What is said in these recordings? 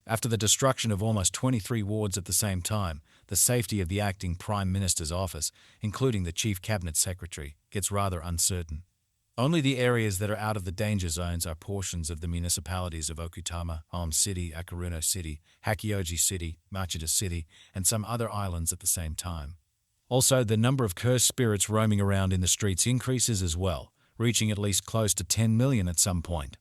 After the destruction of almost 23 wards at the same time, the safety of the acting Prime Minister's office, including the Chief Cabinet Secretary, gets rather uncertain. Only the areas that are out of the danger zones are portions of the municipalities of Okutama, Aom City, Akaruno City, Hakioji City, Machida City, and some other islands at the same time. Also, the number of cursed spirits roaming around in the streets increases as well, reaching at least close to 10 million at some point.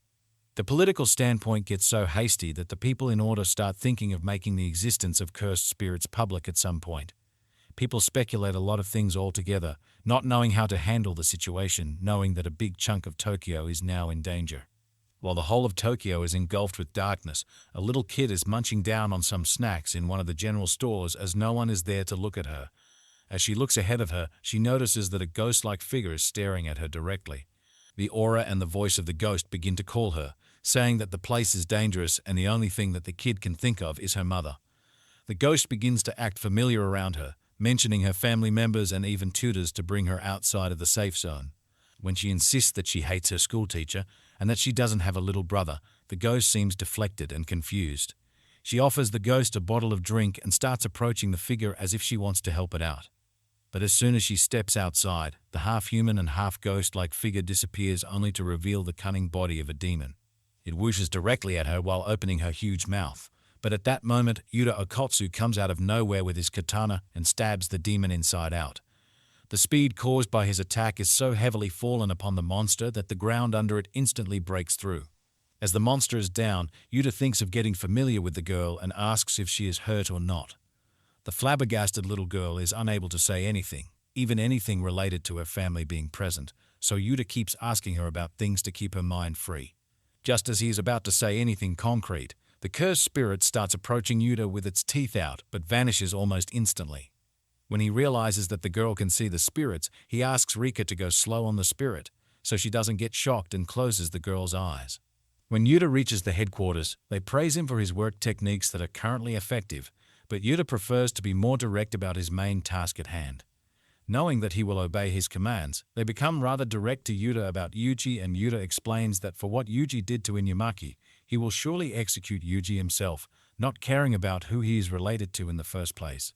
The political standpoint gets so hasty that the people in order start thinking of making the existence of cursed spirits public at some point. People speculate a lot of things altogether, not knowing how to handle the situation, knowing that a big chunk of Tokyo is now in danger. While the whole of Tokyo is engulfed with darkness, a little kid is munching down on some snacks in one of the general stores as no one is there to look at her. As she looks ahead of her, she notices that a ghost-like figure is staring at her directly. The aura and the voice of the ghost begin to call her, saying that the place is dangerous and the only thing that the kid can think of is her mother. The ghost begins to act familiar around her, mentioning her family members and even tutors to bring her outside of the safe zone. When she insists that she hates her schoolteacher and that she doesn't have a little brother, the ghost seems deflected and confused. She offers the ghost a bottle of drink and starts approaching the figure as if she wants to help it out. But as soon as she steps outside, the half-human and half-ghost-like figure disappears only to reveal the cunning body of a demon. It whooshes directly at her while opening her huge mouth. But at that moment, Yuta Okotsu comes out of nowhere with his katana and stabs the demon inside out. The speed caused by his attack is so heavily fallen upon the monster that the ground under it instantly breaks through. As the monster is down, Yuta thinks of getting familiar with the girl and asks if she is hurt or not. The flabbergasted little girl is unable to say anything, even anything related to her family being present, so Yuta keeps asking her about things to keep her mind free. Just as he is about to say anything concrete, the cursed spirit starts approaching Yuta with its teeth out but vanishes almost instantly. When he realizes that the girl can see the spirits, he asks Rika to go slow on the spirit, so she doesn't get shocked and closes the girl's eyes. When Yuta reaches the headquarters, they praise him for his work techniques that are currently effective, but Yuta prefers to be more direct about his main task at hand. Knowing that he will obey his commands, they become rather direct to Yuta about Yuji, and Yuta explains that for what Yuji did to Inuyamaki, he will surely execute Yuji himself, not caring about who he is related to in the first place.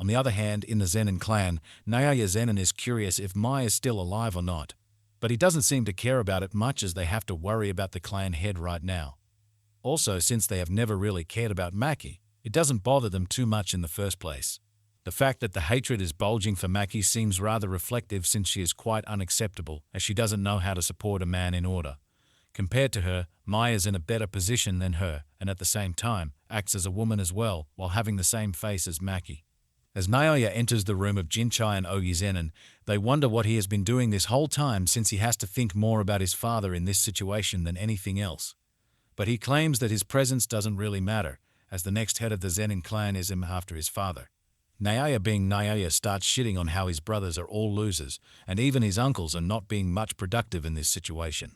On the other hand, in the Zenin clan, Naoya Zenin is curious if Mai is still alive or not, but he doesn't seem to care about it much as they have to worry about the clan head right now. Also, since they have never really cared about Maki, it doesn't bother them too much in the first place. The fact that the hatred is bulging for Maki seems rather reflective since she is quite unacceptable as she doesn't know how to support a man in order. Compared to her, Mai is in a better position than her and at the same time acts as a woman as well while having the same face as Maki. As Naoya enters the room of Jinchai and Ogi Zenin, they wonder what he has been doing this whole time since he has to think more about his father in this situation than anything else. But he claims that his presence doesn't really matter, as the next head of the Zenin clan is him after his father. Naoya being Naoya starts shitting on how his brothers are all losers, and even his uncles are not being much productive in this situation.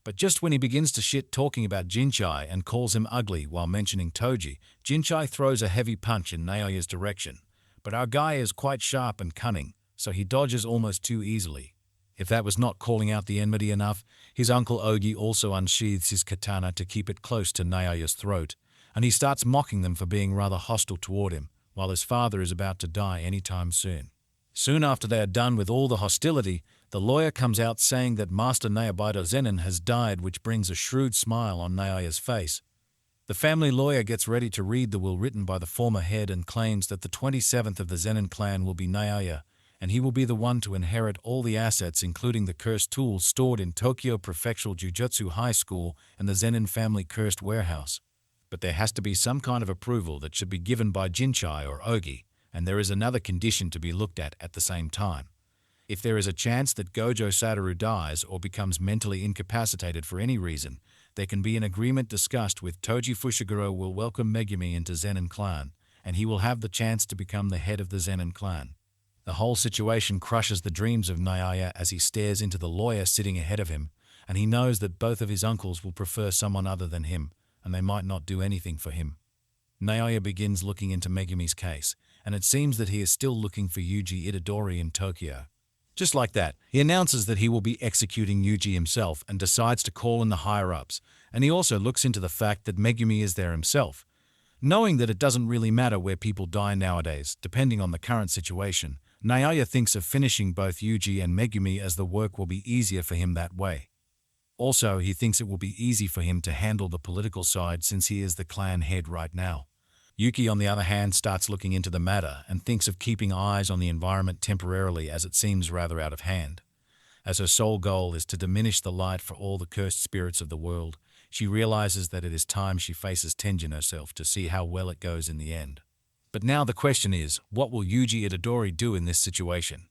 But just when he begins to shit talking about Jinchai and calls him ugly while mentioning Toji, Jinchai throws a heavy punch in Naoya's direction. But our guy is quite sharp and cunning, so he dodges almost too easily. If that was not calling out the enmity enough, his uncle Ogi also unsheathes his katana to keep it close to Naoya's throat, and he starts mocking them for being rather hostile toward him, while his father is about to die anytime soon. Soon after they are done with all the hostility, the lawyer comes out saying that Master Naobito Zenin has died, which brings a shrewd smile on Naoya's face. The family lawyer gets ready to read the will written by the former head and claims that the 27th of the Zenin clan will be Naoya, and he will be the one to inherit all the assets including the cursed tools stored in Tokyo Prefectural Jujutsu High School and the Zenin family cursed warehouse. But there has to be some kind of approval that should be given by Jinchai or Ogi, and there is another condition to be looked at the same time. If there is a chance that Gojo Satoru dies or becomes mentally incapacitated for any reason, there can be an agreement discussed with Toji Fushiguro will welcome Megumi into Zenin clan, and he will have the chance to become the head of the Zenin clan. The whole situation crushes the dreams of Naoya as he stares into the lawyer sitting ahead of him, and he knows that both of his uncles will prefer someone other than him, and they might not do anything for him. Naoya begins looking into Megumi's case, and it seems that he is still looking for Yuji Itadori in Tokyo. Just like that, he announces that he will be executing Yuji himself and decides to call in the higher-ups, and he also looks into the fact that Megumi is there himself. Knowing that it doesn't really matter where people die nowadays, depending on the current situation, Naoya thinks of finishing both Yuji and Megumi as the work will be easier for him that way. Also, he thinks it will be easy for him to handle the political side since he is the clan head right now. Yuki, on the other hand, starts looking into the matter and thinks of keeping eyes on the environment temporarily as it seems rather out of hand. As her sole goal is to diminish the light for all the cursed spirits of the world, she realizes that it is time she faces Tenjin herself to see how well it goes in the end. But now the question is, what will Yuji Itadori do in this situation?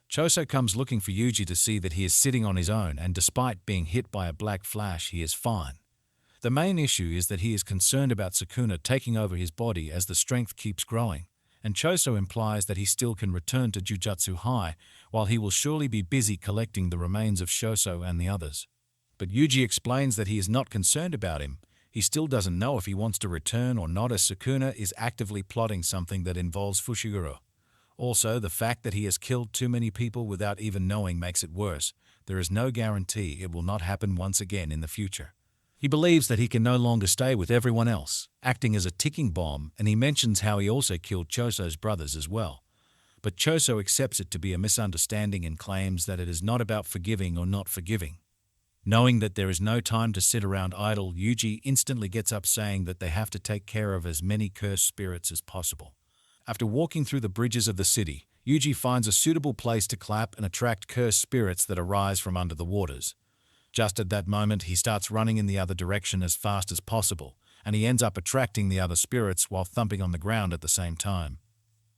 Choso comes looking for Yuji to see that he is sitting on his own, and despite being hit by a black flash, he is fine. The main issue is that he is concerned about Sukuna taking over his body as the strength keeps growing, and Choso implies that he still can return to Jujutsu High, while he will surely be busy collecting the remains of Shoso and the others. But Yuji explains that he is not concerned about him. He still doesn't know if he wants to return or not, as Sukuna is actively plotting something that involves Fushiguro. Also, the fact that he has killed too many people without even knowing makes it worse. There is no guarantee it will not happen once again in the future. He believes that he can no longer stay with everyone else, acting as a ticking bomb, and he mentions how he also killed Choso's brothers as well. But Choso accepts it to be a misunderstanding and claims that it is not about forgiving or not forgiving. Knowing that there is no time to sit around idle, Yuji instantly gets up, saying that they have to take care of as many cursed spirits as possible. After walking through the bridges of the city, Yuji finds a suitable place to clap and attract cursed spirits that arise from under the waters. Just at that moment, he starts running in the other direction as fast as possible, and he ends up attracting the other spirits while thumping on the ground at the same time.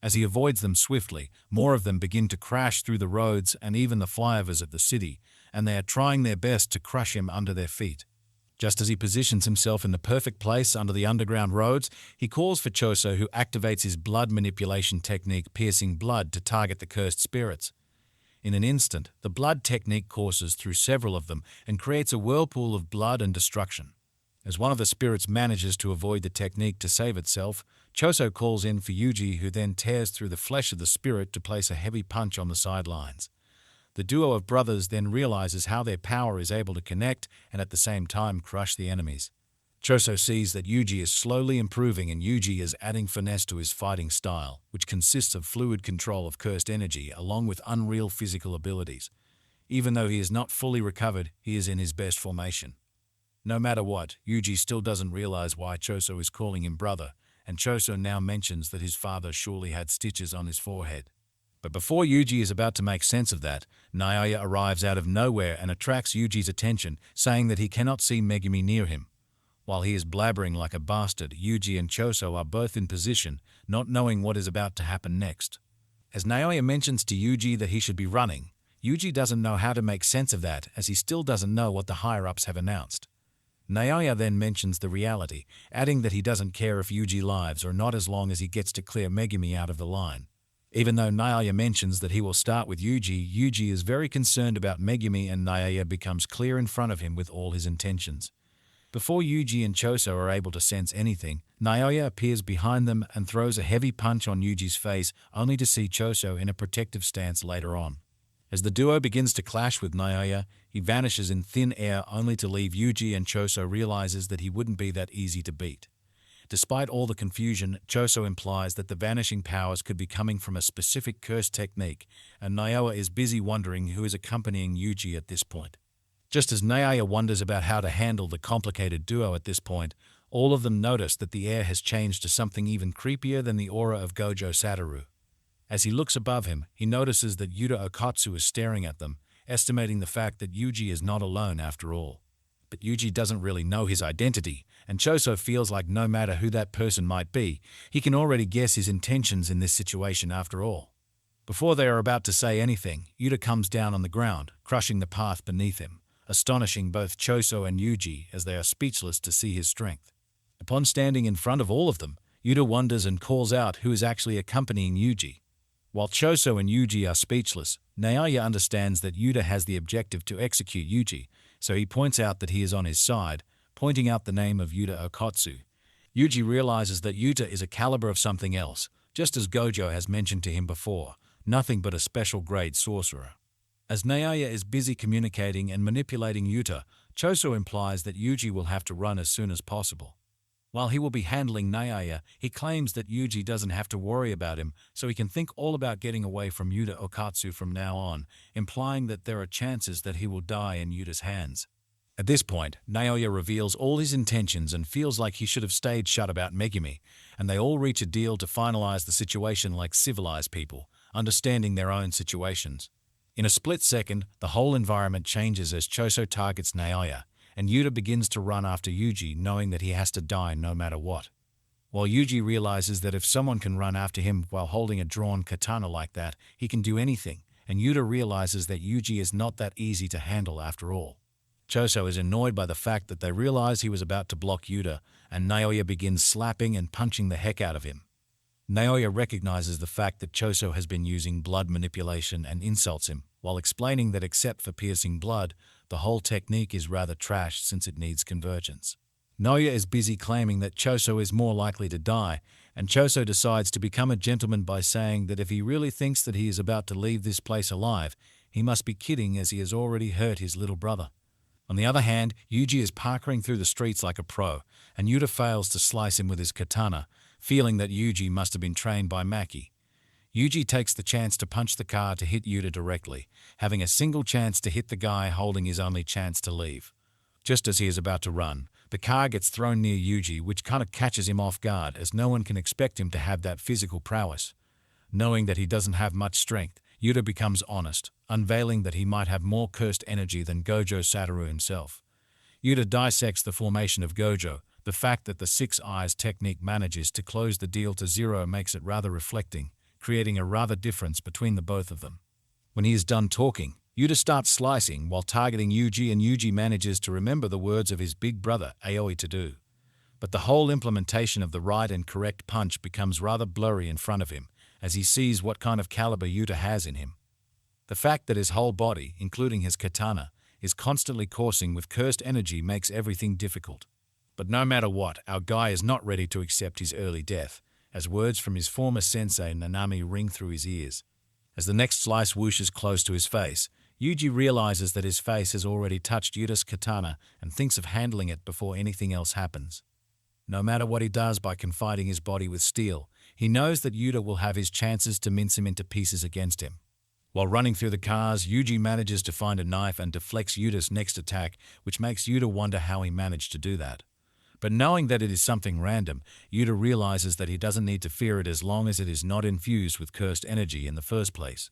As he avoids them swiftly, more of them begin to crash through the roads and even the flyovers of the city, and they are trying their best to crush him under their feet. Just as he positions himself in the perfect place under the underground roads, he calls for Choso, who activates his blood manipulation technique, piercing blood to target the cursed spirits. In an instant, the blood technique courses through several of them and creates a whirlpool of blood and destruction. As one of the spirits manages to avoid the technique to save itself, Choso calls in for Yuji, who then tears through the flesh of the spirit to place a heavy punch on the sidelines. The duo of brothers then realizes how their power is able to connect and at the same time crush the enemies. Choso sees that Yuji is slowly improving, and Yuji is adding finesse to his fighting style, which consists of fluid control of cursed energy along with unreal physical abilities. Even though he is not fully recovered, he is in his best formation. No matter what, Yuji still doesn't realize why Choso is calling him brother, and Choso now mentions that his father surely had stitches on his forehead. But before Yuji is about to make sense of that, Naoya arrives out of nowhere and attracts Yuji's attention, saying that he cannot see Megumi near him. While he is blabbering like a bastard, Yuji and Choso are both in position, not knowing what is about to happen next. As Naoya mentions to Yuji that he should be running, Yuji doesn't know how to make sense of that, as he still doesn't know what the higher-ups have announced. Naoya then mentions the reality, adding that he doesn't care if Yuji lives or not as long as he gets to clear Megumi out of the line. Even though Naoya mentions that he will start with Yuji, Yuji is very concerned about Megumi, and Naoya becomes clear in front of him with all his intentions. Before Yuji and Choso are able to sense anything, Naoya appears behind them and throws a heavy punch on Yuji's face, only to see Choso in a protective stance later on. As the duo begins to clash with Naoya, he vanishes in thin air, only to leave Yuji, and Choso realizes that he wouldn't be that easy to beat. Despite all the confusion, Choso implies that the vanishing powers could be coming from a specific curse technique, and Naoya is busy wondering who is accompanying Yuji at this point. Just as Naoya wonders about how to handle the complicated duo at this point, all of them notice that the air has changed to something even creepier than the aura of Gojo Satoru. As he looks above him, he notices that Yuta Okatsu is staring at them, estimating the fact that Yuji is not alone after all. But Yuji doesn't really know his identity, and Choso feels like no matter who that person might be, he can already guess his intentions in this situation after all. Before they are about to say anything, Yuta comes down on the ground, crushing the path beneath him, astonishing both Choso and Yuji as they are speechless to see his strength. Upon standing in front of all of them, Yuta wonders and calls out who is actually accompanying Yuji. While Choso and Yuji are speechless, Naoya understands that Yuta has the objective to execute Yuji, so he points out that he is on his side, pointing out the name of Yuta Okatsu. Yuji realizes that Yuta is a caliber of something else, just as Gojo has mentioned to him before, nothing but a special grade sorcerer. As Naoya is busy communicating and manipulating Yuta, Choso implies that Yuji will have to run as soon as possible. While he will be handling Naoya, he claims that Yuji doesn't have to worry about him, so he can think all about getting away from Yuta Okatsu from now on, implying that there are chances that he will die in Yuta's hands. At this point, Naoya reveals all his intentions and feels like he should have stayed shut about Megumi, and they all reach a deal to finalize the situation like civilized people, understanding their own situations. In a split second, the whole environment changes as Choso targets Naoya, and Yuta begins to run after Yuji, knowing that he has to die no matter what. While Yuji realizes that if someone can run after him while holding a drawn katana like that, he can do anything, and Yuta realizes that Yuji is not that easy to handle after all. Choso is annoyed by the fact that they realize he was about to block Yuta, and Naoya begins slapping and punching the heck out of him. Naoya recognizes the fact that Choso has been using blood manipulation and insults him, while explaining that except for piercing blood, the whole technique is rather trash since it needs convergence. Naoya is busy claiming that Choso is more likely to die, and Choso decides to become a gentleman by saying that if he really thinks that he is about to leave this place alive, he must be kidding as he has already hurt his little brother. On the other hand, Yuji is parkouring through the streets like a pro, and Yuta fails to slice him with his katana, feeling that Yuji must have been trained by Maki. Yuji takes the chance to punch the car to hit Yuta directly, having a single chance to hit the guy holding his only chance to leave. Just as he is about to run, the car gets thrown near Yuji, which kind of catches him off guard as no one can expect him to have that physical prowess. Knowing that he doesn't have much strength, Yuta becomes honest, unveiling that he might have more cursed energy than Gojo Satoru himself. Yuta dissects the formation of Gojo. The fact that the Six Eyes technique manages to close the deal to zero makes it rather reflecting, creating a rather difference between the both of them. When he is done talking, Yuta starts slicing while targeting Yuji, and Yuji manages to remember the words of his big brother Aoi to do. But the whole implementation of the right and correct punch becomes rather blurry in front of him, as he sees what kind of caliber Yuta has in him. The fact that his whole body, including his katana, is constantly coursing with cursed energy makes everything difficult. But no matter what, our guy is not ready to accept his early death, as words from his former sensei Nanami ring through his ears. As the next slice whooshes close to his face, Yuji realizes that his face has already touched Yuta's katana and thinks of handling it before anything else happens. No matter what he does by confiding his body with steel, he knows that Yuta will have his chances to mince him into pieces against him. While running through the cars, Yuji manages to find a knife and deflects Yuta's next attack, which makes Yuta wonder how he managed to do that. But knowing that it is something random, Yuta realizes that he doesn't need to fear it as long as it is not infused with cursed energy in the first place.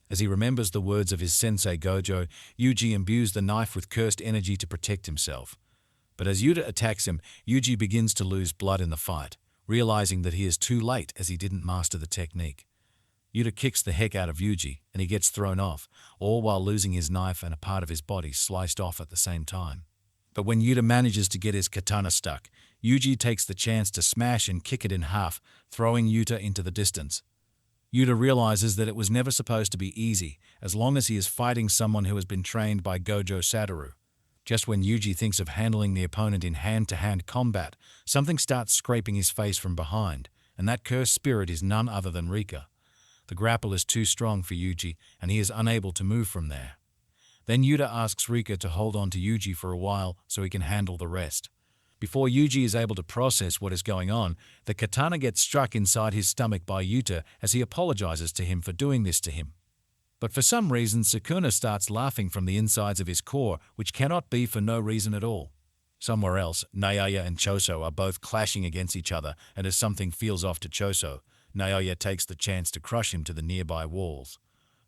As he remembers the words of his sensei Gojo, Yuji imbues the knife with cursed energy to protect himself. But as Yuta attacks him, Yuji begins to lose blood in the fight, realizing that he is too late as he didn't master the technique. Yuta kicks the heck out of Yuji, and he gets thrown off, all while losing his knife and a part of his body sliced off at the same time. But when Yuta manages to get his katana stuck, Yuji takes the chance to smash and kick it in half, throwing Yuta into the distance. Yuta realizes that it was never supposed to be easy, as long as he is fighting someone who has been trained by Gojo Satoru. Just when Yuji thinks of handling the opponent in hand-to-hand combat, something starts scraping his face from behind, and that cursed spirit is none other than Rika. The grapple is too strong for Yuji, and he is unable to move from there. Then Yuta asks Rika to hold on to Yuji for a while so he can handle the rest. Before Yuji is able to process what is going on, the katana gets struck inside his stomach by Yuta as he apologizes to him for doing this to him. But for some reason, Sukuna starts laughing from the insides of his core, which cannot be for no reason at all. Somewhere else, Naoya and Choso are both clashing against each other, and as something feels off to Choso, Naoya takes the chance to crush him to the nearby walls.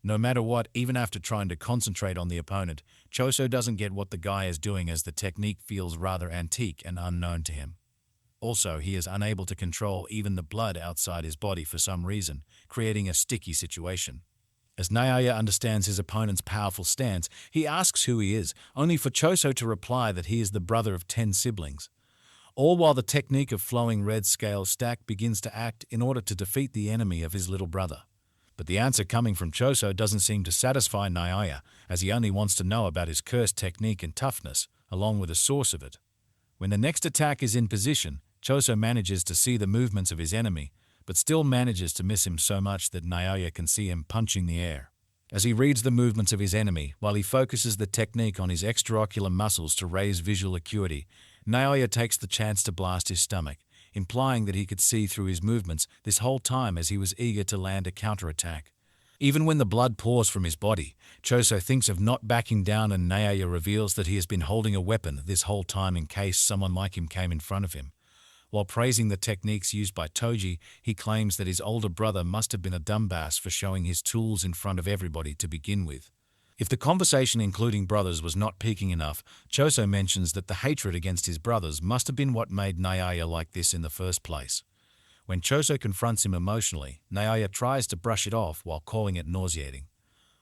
No matter what, even after trying to concentrate on the opponent, Choso doesn't get what the guy is doing as the technique feels rather antique and unknown to him. Also, he is unable to control even the blood outside his body for some reason, creating a sticky situation. As Naoya understands his opponent's powerful stance, he asks who he is, only for Choso to reply that he is the brother of 10 siblings. All while the technique of flowing red scale stack begins to act in order to defeat the enemy of his little brother. But the answer coming from Choso doesn't seem to satisfy Naoya, as he only wants to know about his cursed technique and toughness, along with the source of it. When the next attack is in position, Choso manages to see the movements of his enemy, but still manages to miss him so much that Naoya can see him punching the air. As he reads the movements of his enemy, while he focuses the technique on his extraocular muscles to raise visual acuity, Naoya takes the chance to blast his stomach, implying that he could see through his movements this whole time as he was eager to land a counterattack. Even when the blood pours from his body, Choso thinks of not backing down, and Naoya reveals that he has been holding a weapon this whole time in case someone like him came in front of him. While praising the techniques used by Toji, he claims that his older brother must have been a dumbass for showing his tools in front of everybody to begin with. If the conversation including brothers was not peaking enough, Choso mentions that the hatred against his brothers must have been what made Naoya like this in the first place. When Choso confronts him emotionally, Naoya tries to brush it off while calling it nauseating.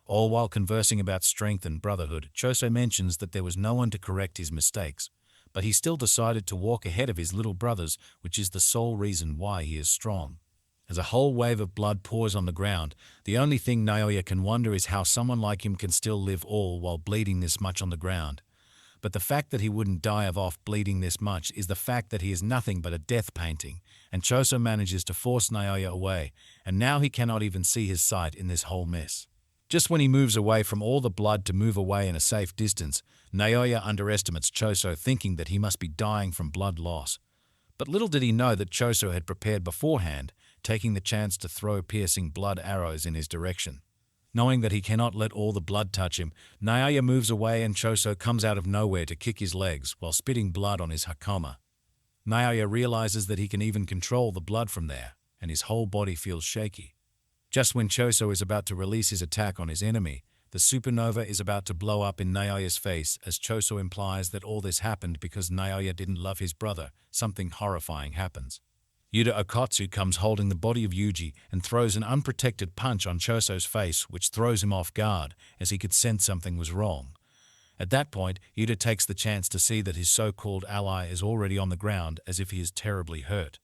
All while conversing about strength and brotherhood, Choso mentions that there was no one to correct his mistakes, but he still decided to walk ahead of his little brothers, which is the sole reason why he is strong. As a whole wave of blood pours on the ground, the only thing Naoya can wonder is how someone like him can still live all while bleeding this much on the ground. But the fact that he wouldn't die of bleeding this much is the fact that he is nothing but a death painting, and Choso manages to force Naoya away, and now he cannot even see his sight in this whole mess. Just when he moves away from all the blood to move away in a safe distance, Naoya underestimates Choso, thinking that he must be dying from blood loss. But little did he know that Choso had prepared beforehand, taking the chance to throw piercing blood arrows in his direction. Knowing that he cannot let all the blood touch him, Naoya moves away and Choso comes out of nowhere to kick his legs while spitting blood on his hakama. Naoya realizes that he can even control the blood from there, and his whole body feels shaky. Just when Choso is about to release his attack on his enemy, the supernova is about to blow up in Naoya's face as Choso implies that all this happened because Naoya didn't love his brother. Something horrifying happens. Yuta Okotsu comes holding the body of Yuji and throws an unprotected punch on Choso's face, which throws him off guard as he could sense something was wrong. At that point, Yuta takes the chance to see that his so-called ally is already on the ground as if he is terribly hurt.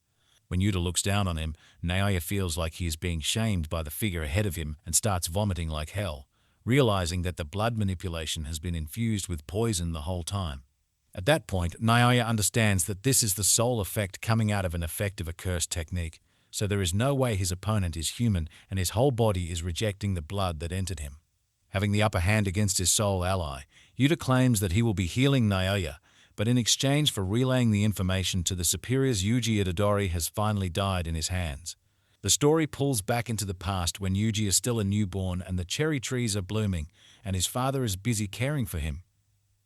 When Yuta looks down on him, Naoya feels like he is being shamed by the figure ahead of him and starts vomiting like hell, realizing that the blood manipulation has been infused with poison the whole time. At that point, Naoya understands that this is the sole effect coming out of an effective accursed technique, so there is no way his opponent is human and his whole body is rejecting the blood that entered him. Having the upper hand against his sole ally, Yuta claims that he will be healing Naoya, but in exchange for relaying the information to the superiors, Yuji Itadori has finally died in his hands. The story pulls back into the past when Yuji is still a newborn and the cherry trees are blooming, and his father is busy caring for him.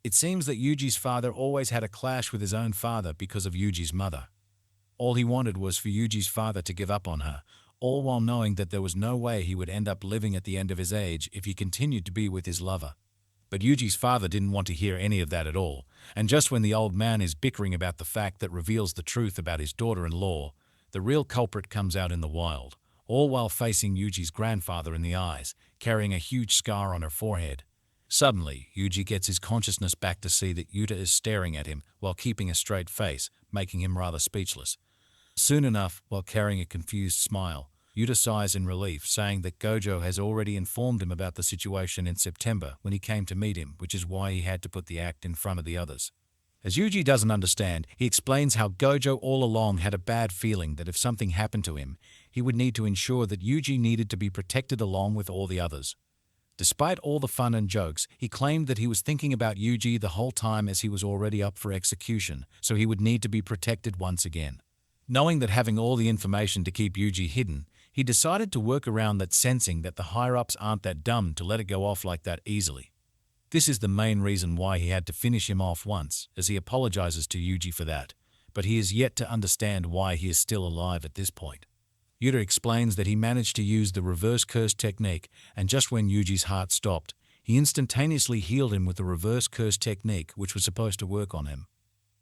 It seems that Yuji's father always had a clash with his own father because of Yuji's mother. All he wanted was for Yuji's father to give up on her, all while knowing that there was no way he would end up living at the end of his age if he continued to be with his lover. But Yuji's father didn't want to hear any of that at all, and just when the old man is bickering about the fact that reveals the truth about his daughter-in-law, the real culprit comes out in the wild, all while facing Yuji's grandfather in the eyes, carrying a huge scar on her forehead. Suddenly, Yuji gets his consciousness back to see that Yuta is staring at him while keeping a straight face, making him rather speechless. Soon enough, while carrying a confused smile, Yuta sighs in relief, saying that Gojo has already informed him about the situation in September when he came to meet him, which is why he had to put the act in front of the others. As Yuji doesn't understand, he explains how Gojo all along had a bad feeling that if something happened to him, he would need to ensure that Yuji needed to be protected along with all the others. Despite all the fun and jokes, he claimed that he was thinking about Yuji the whole time as he was already up for execution, so he would need to be protected once again. Knowing that having all the information to keep Yuji hidden, he decided to work around that, sensing that the higher-ups aren't that dumb to let it go off like that easily. This is the main reason why he had to finish him off once, as he apologizes to Yuji for that, but he is yet to understand why he is still alive at this point. Yuta explains that he managed to use the reverse curse technique, and just when Yuji's heart stopped, he instantaneously healed him with the reverse curse technique, which was supposed to work on him.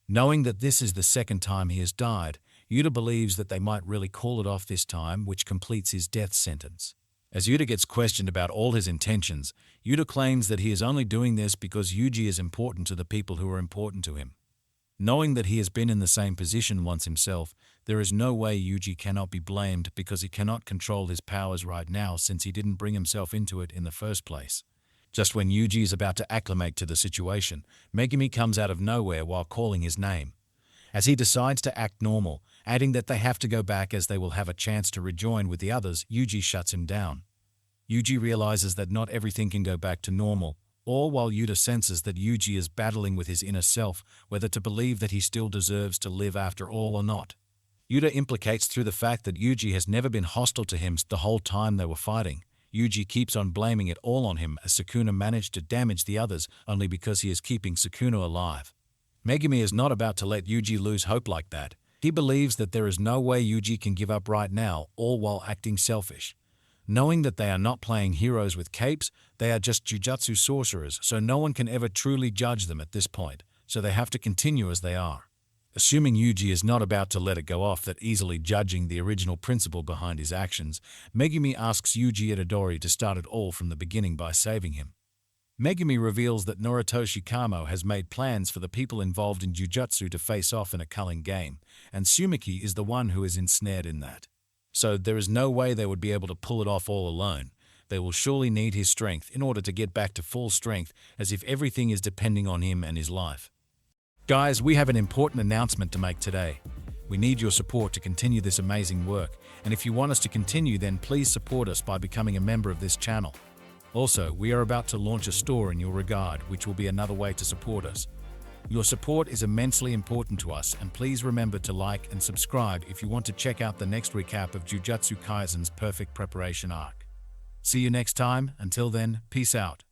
Knowing that this is the second time he has died, Yuta believes that they might really call it off this time, which completes his death sentence. As Yuta gets questioned about all his intentions, Yuta claims that he is only doing this because Yuji is important to the people who are important to him. Knowing that he has been in the same position once himself, there is no way Yuji cannot be blamed because he cannot control his powers right now since he didn't bring himself into it in the first place. Just when Yuji is about to acclimate to the situation, Megumi comes out of nowhere while calling his name. As he decides to act normal, adding that they have to go back as they will have a chance to rejoin with the others, Yuji shuts him down. Yuji realizes that not everything can go back to normal, all while Yuta senses that Yuji is battling with his inner self, whether to believe that he still deserves to live after all or not. Yuta implicates through the fact that Yuji has never been hostile to him the whole time they were fighting. Yuji keeps on blaming it all on him as Sukuna managed to damage the others only because he is keeping Sukuna alive. Megumi is not about to let Yuji lose hope like that. He believes that there is no way Yuji can give up right now, all while acting selfish. Knowing that they are not playing heroes with capes, they are just Jujutsu sorcerers, so no one can ever truly judge them at this point, so they have to continue as they are. Assuming Yuji is not about to let it go off that easily judging the original principle behind his actions, Megumi asks Yuji Itadori to start it all from the beginning by saving him. Megumi reveals that Noritoshi Kamo has made plans for the people involved in Jujutsu to face off in a Culling game, and Sumiki is the one who is ensnared in that. So there is no way they would be able to pull it off all alone. They will surely need his strength in order to get back to full strength, as if everything is depending on him and his life. Guys, we have an important announcement to make today. We need your support to continue this amazing work, and if you want us to continue, then please support us by becoming a member of this channel. Also, we are about to launch a store in your regard, which will be another way to support us. Your support is immensely important to us, and please remember to like and subscribe if you want to check out the next recap of Jujutsu Kaisen's perfect preparation arc. See you next time. Until then, peace out.